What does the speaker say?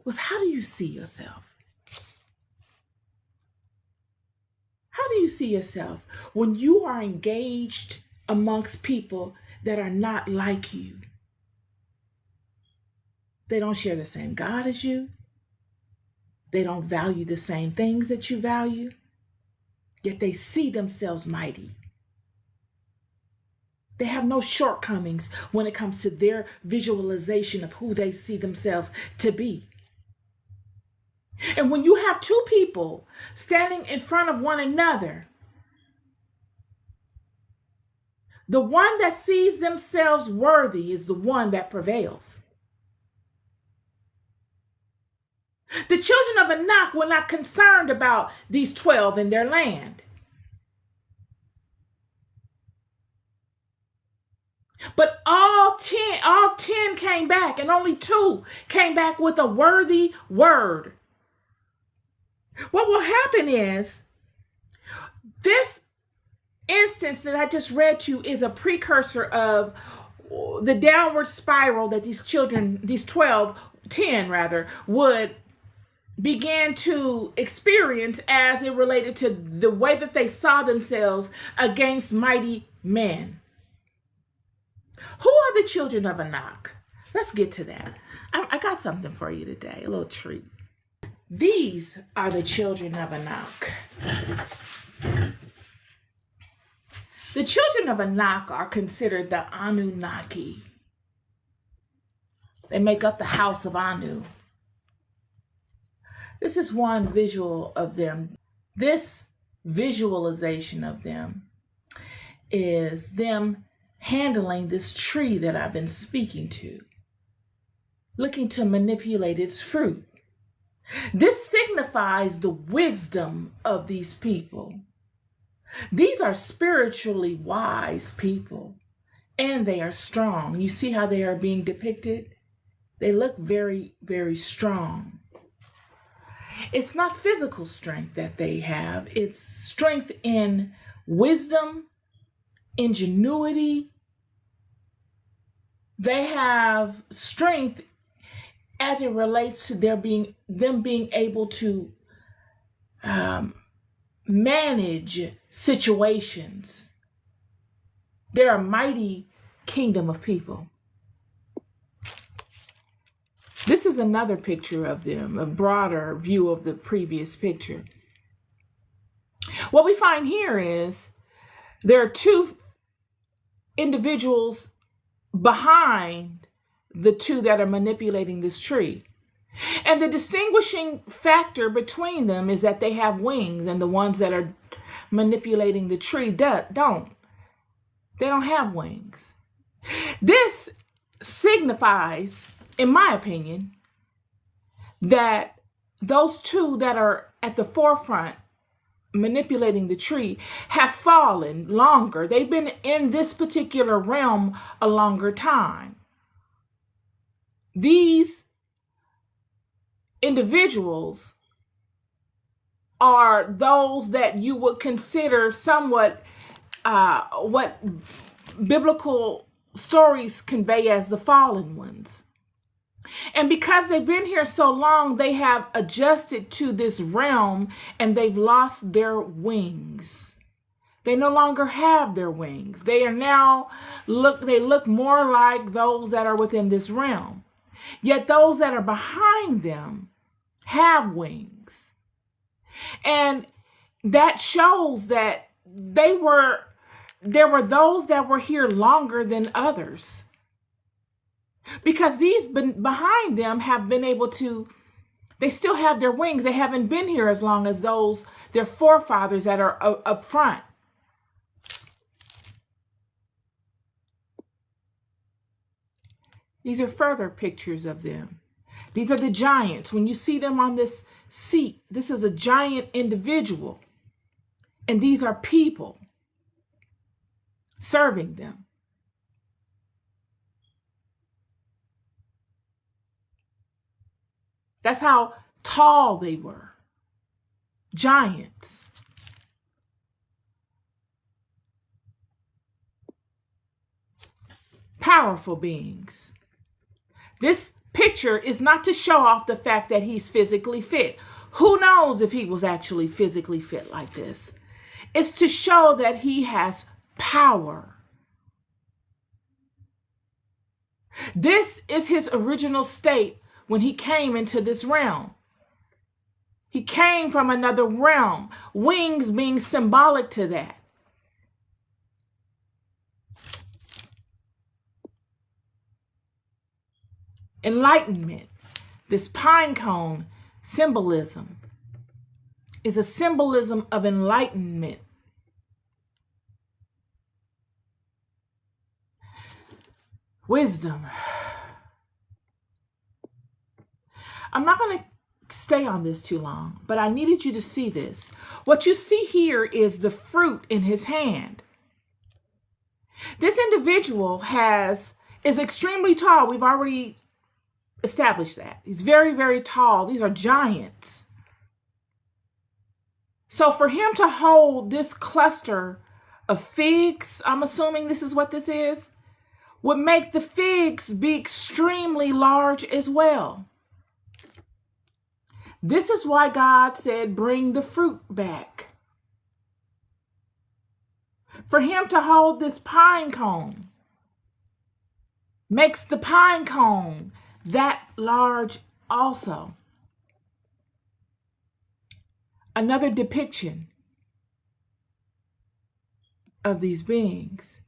was, how do you see yourself? How do you see yourself when you are engaged amongst people that are not like you? They don't share the same God as you. They don't value the same things that you value, yet they see themselves mighty. They have no shortcomings when it comes to their visualization of who they see themselves to be. And when you have two people standing in front of one another, the one that sees themselves worthy is the one that prevails. The children of Anak were not concerned about these 12 in their land. But all 10 came back, and only 2 came back with a worthy word. What will happen is, this instance that I just read to you is a precursor of the downward spiral that these children, these 10 rather, would began to experience as it related to the way that they saw themselves against mighty men. Who are the children of Anak? Let's get to that. I got something for you today, a little treat. These are the children of Anak. The children of Anak are considered the Anunnaki. They make up the house of Anu. This is one visual of them. This visualization of them is them handling this tree that I've been speaking to, looking to manipulate its fruit. This signifies the wisdom of these people. These are spiritually wise people, and they are strong. You see how they are being depicted? They look very, very strong. It's not physical strength that they have. It's strength in wisdom, ingenuity. They have strength as it relates to them being able to manage situations. They're a mighty kingdom of people. This is another picture of them, a broader view of the previous picture. What we find here is there are 2 individuals behind the 2 that are manipulating this tree. And the distinguishing factor between them is that they have wings, and the ones that are manipulating the tree don't. They don't have wings. This signifies, in my opinion, that those 2 that are at the forefront manipulating the tree have fallen longer. They've been in this particular realm a longer time. These individuals are those that you would consider somewhat what biblical stories convey as the fallen ones. And because they've been here so long, they have adjusted to this realm and they've lost their wings. They no longer have their wings. They are now they look more like those that are within this realm. Yet those that are behind them have wings. And that shows that there were those that were here longer than others. Because these behind them have been able to, they still have their wings. They haven't been here as long as their forefathers that are up front. These are further pictures of them. These are the giants. When you see them on this seat, this is a giant individual. And these are people serving them. That's how tall they were. Giants. Powerful beings. This picture is not to show off the fact that he's physically fit. Who knows if he was actually physically fit like this? It's to show that he has power. This is his original state when he came into this realm. He came from another realm, wings being symbolic to that. Enlightenment, this pine cone symbolism, is a symbolism of enlightenment. Wisdom. I'm not going to stay on this too long, but I needed you to see this. What you see here is the fruit in his hand. This individual is extremely tall. We've already established that. He's very, very tall. These are giants. So for him to hold this cluster of figs, I'm assuming this is what this is, would make the figs be extremely large as well. This is why God said, bring the fruit back. For him to hold this pine cone makes the pine cone that large also. Another depiction of these beings.